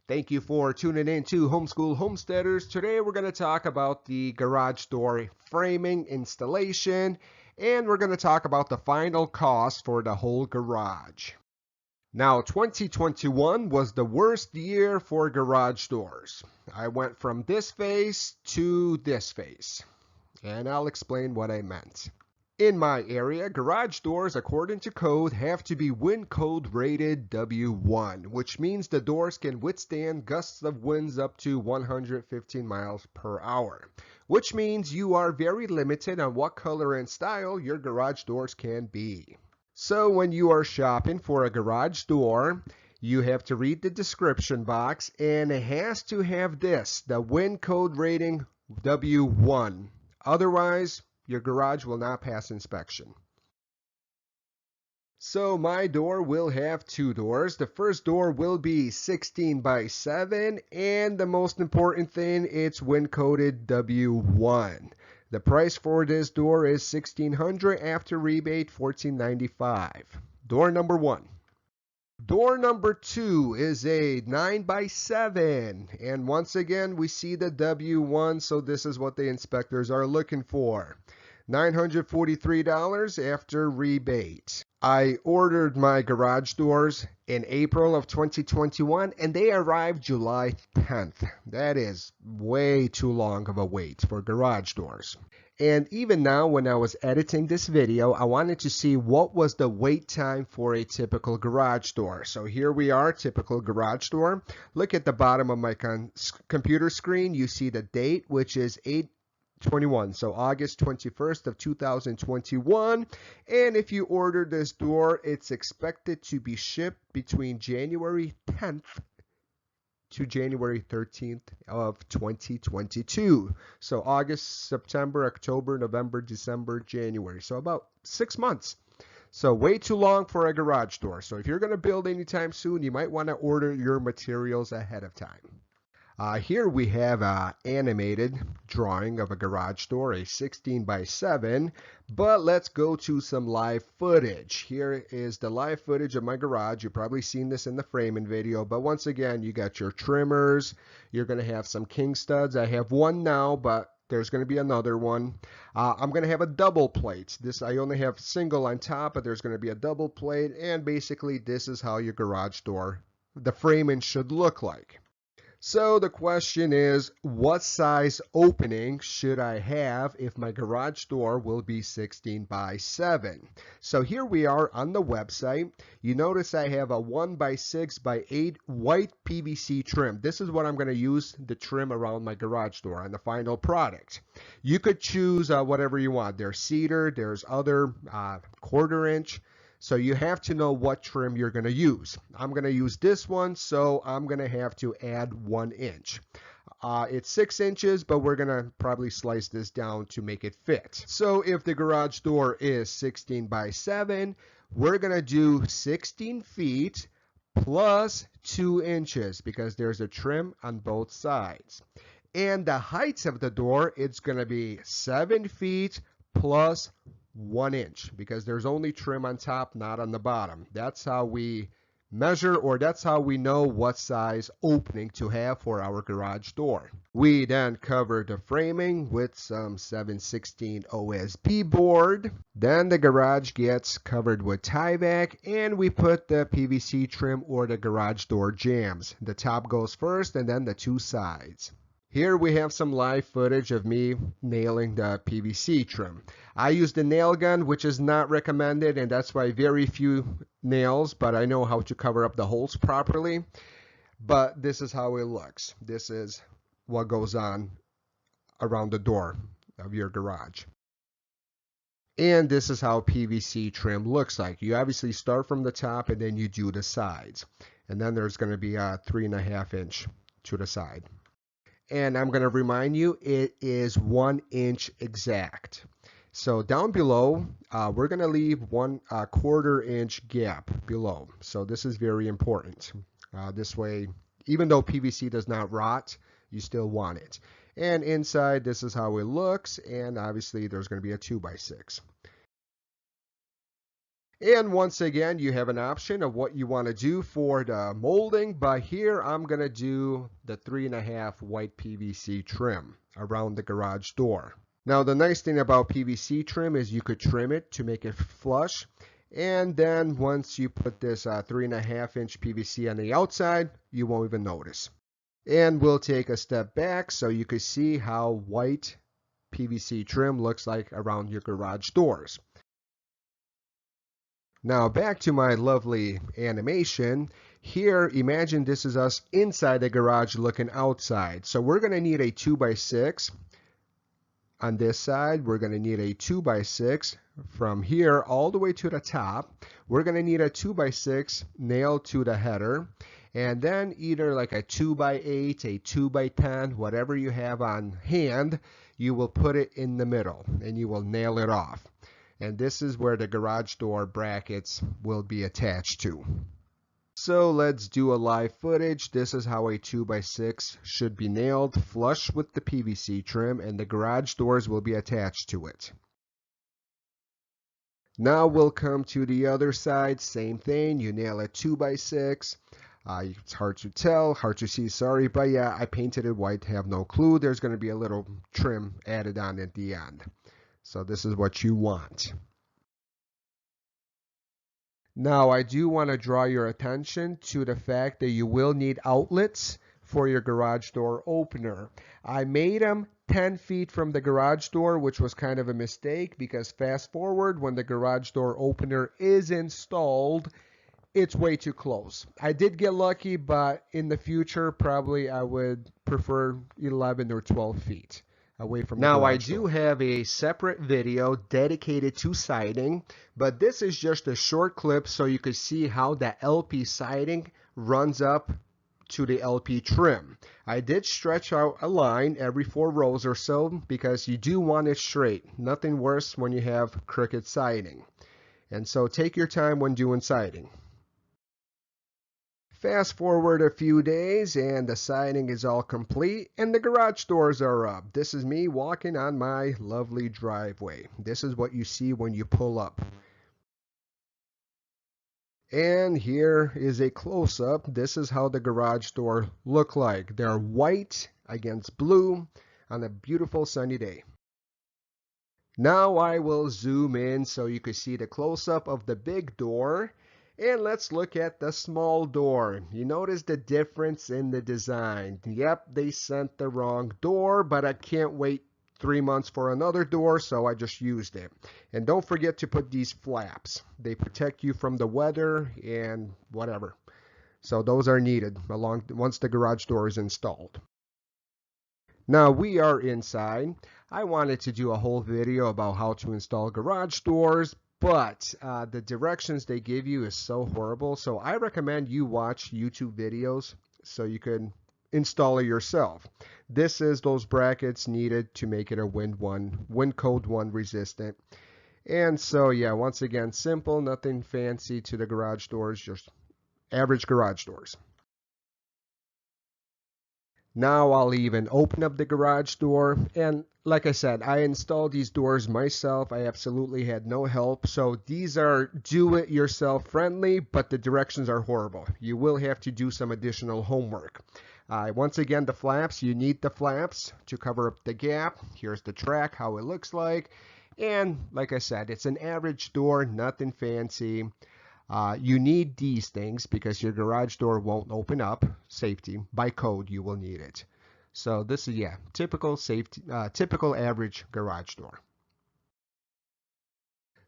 Thank you for tuning in to Homeschool Homesteaders. Today we're going to talk about the garage door framing installation, and we're going to talk about the final cost for the whole garage. Now, 2021 was the worst year for garage doors. I went from this phase to this phase, and I'll explain what I meant. In my area, garage doors, according to code, have to be wind code rated W1, which means the doors can withstand gusts of winds up to 115 miles per hour, which means you are very limited on what color and style your garage doors can be. So when you are shopping for a garage door, you have to read the description box, and it has to have this, the wind code rating W1. Otherwise, your garage will not pass inspection. So my door will have two doors. The first door will be 16 by 7, and the most important thing, it's wind coded W1. The price for this door is $1,600 after rebate, $1,495. Door number 1. Door number 2 is a 9 by 7, and once again we see the W1, so this is what the inspectors are looking for. $943 after rebate. I ordered my garage doors in April of 2021, and they arrived July 10th. That is way too long of a wait for garage doors. And even now, when I was editing this video, I wanted to see what was the wait time for a typical garage door. So here we are, typical garage door. Look at the bottom of my computer screen. You see the date, which is 8/21, so August 21st of 2021. And if you order this door, it's expected to be shipped between January 10th to January 13th of 2022. So August, September, October, November, December, January. So about 6 months. So way too long for a garage door. So if you're going to build anytime soon, you might want to order your materials ahead of time. Here we have an animated drawing of a garage door, a 16 by 7, but let's go to some live footage. Here is the live footage of my garage. You've probably seen this in the framing video, but once again, you got your trimmers. You're going to have some king studs. I have one now, but there's going to be another one. I'm going to have a double plate. I only have single on top, but there's going to be a double plate, and basically this is how your garage door, the framing should look like. So the question is, what size opening should I have if my garage door will be 16 by 7? So here we are on the website. You notice I have a 1 by 6 by 8 white PVC trim. This is what I'm going to use the trim around my garage door on the final product. You could choose whatever you want. There's cedar, there's other 1/4 inch. So you have to know what trim you're going to use. I'm going to use this one, so I'm going to have to add 1 inch. It's 6 inches, but we're going to probably slice this down to make it fit. So if the garage door is 16 by 7, we're going to do 16 feet plus 2 inches because there's a trim on both sides. And the height of the door, it's going to be 7 feet plus 1 inch because there's only trim on top, not on the bottom. That's how we measure, or that's how we know what size opening to have for our garage door. We then cover the framing with some 7/16 OSB board. Then the garage gets covered with tie-back, and we put the PVC trim or the garage door jambs. The top goes first and then the 2 sides. Here we have some live footage of me nailing the PVC trim. I use the nail gun, which is not recommended, and that's why very few nails, but I know how to cover up the holes properly. But this is how it looks. This is what goes on around the door of your garage. And this is how PVC trim looks like. You obviously start from the top and then you do the sides. And then there's going to be a 3.5 inch to the side. And I'm going to remind you, it is 1 inch exact. So down below, we're going to leave 1/4 inch gap below. So this is very important. This way, even though PVC does not rot, you still want it. And inside, this is how it looks. And obviously, there's going to be a 2 by 6. And once again, you have an option of what you want to do for the molding, but here I'm going to do the 3.5 white PVC trim around the garage door. Now the nice thing about PVC trim is you could trim it to make it flush, and then once you put this 3.5-inch PVC on the outside, you won't even notice. And we'll take a step back so you can see how white PVC trim looks like around your garage doors. Now back to my lovely animation. Here, imagine this is us inside the garage looking outside. So we're going to need a 2x6. On this side, we're going to need a 2x6 from here all the way to the top. We're going to need a 2x6 nailed to the header. And then either like a 2x8, a 2x10, whatever you have on hand, you will put it in the middle and you will nail it off. And this is where the garage door brackets will be attached to. So let's do a live footage. This is how a 2x6 should be nailed flush with the PVC trim, and the garage doors will be attached to it. Now we'll come to the other side. Same thing. You nail a 2x6. It's hard to tell, hard to see, sorry, but yeah, I painted it white, have no clue. There's going to be a little trim added on at the end. So this is what you want. Now I do want to draw your attention to the fact that you will need outlets for your garage door opener. I made them 10 feet from the garage door, which was kind of a mistake because fast forward when the garage door opener is installed, it's way too close. I did get lucky, but in the future probably I would prefer 11 or 12 feet away from the garage door. Now I do have a separate video dedicated to siding, but this is just a short clip so you can see how the LP siding runs up to the LP trim. I did stretch out a line every 4 rows or so because you do want it straight. Nothing worse when you have crooked siding. And so take your time when doing siding. Fast forward a few days and the siding is all complete and the garage doors are up. This is me walking on my lovely driveway. This is what you see when you pull up. And here is a close-up. This is how the garage door look like. They're white against blue on a beautiful sunny day. Now I will zoom in so you can see the close-up of the big door. And let's look at the small door. You notice the difference in the design. Yep, they sent the wrong door, but I can't wait 3 months for another door, so I just used it. And don't forget to put these flaps. They protect you from the weather and whatever. So those are needed once the garage door is installed. Now we are inside. I wanted to do a whole video about how to install garage doors, but the directions they give you is so horrible. So I recommend you watch YouTube videos so you can install it yourself. This is those brackets needed to make it a Wind Code 1 resistant. And so yeah, once again, simple, nothing fancy to the garage doors, just average garage doors. Now I'll even open up the garage door, and like I said, I installed these doors myself. I absolutely had no help. So these are do-it-yourself friendly, but the directions are horrible. You will have to do some additional homework. Once again, the flaps, you need the flaps to cover up the gap. Here's the track, how it looks like. And like I said, it's an average door, nothing fancy. You need these things because your garage door won't open up. Safety, by code, you will need it. So this is, yeah, typical safety, typical average garage door.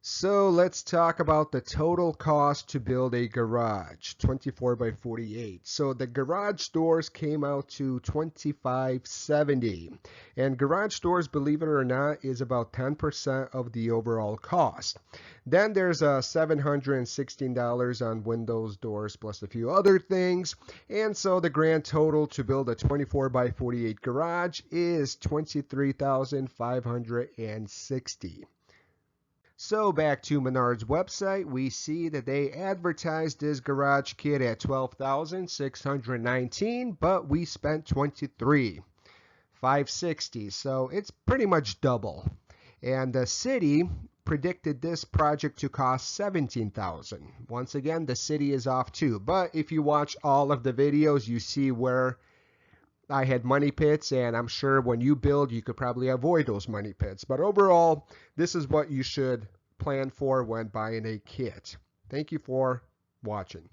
So let's talk about the total cost to build a garage, 24 by 48. So the garage doors came out to $25.70. And garage doors, believe it or not, is about 10% of the overall cost. Then there's $716 on windows, doors, plus a few other things. And so the grand total to build a 24 by 48 garage is $23,560. So back to Menards website, we see that they advertised this garage kit at $12,619, but we spent $23,560. So it's pretty much double. And the city predicted this project to cost $17,000. Once again, the city is off too. But if you watch all of the videos, you see where I had money pits, and I'm sure when you build, you could probably avoid those money pits. But overall, this is what you should plan for when buying a kit. Thank you for watching.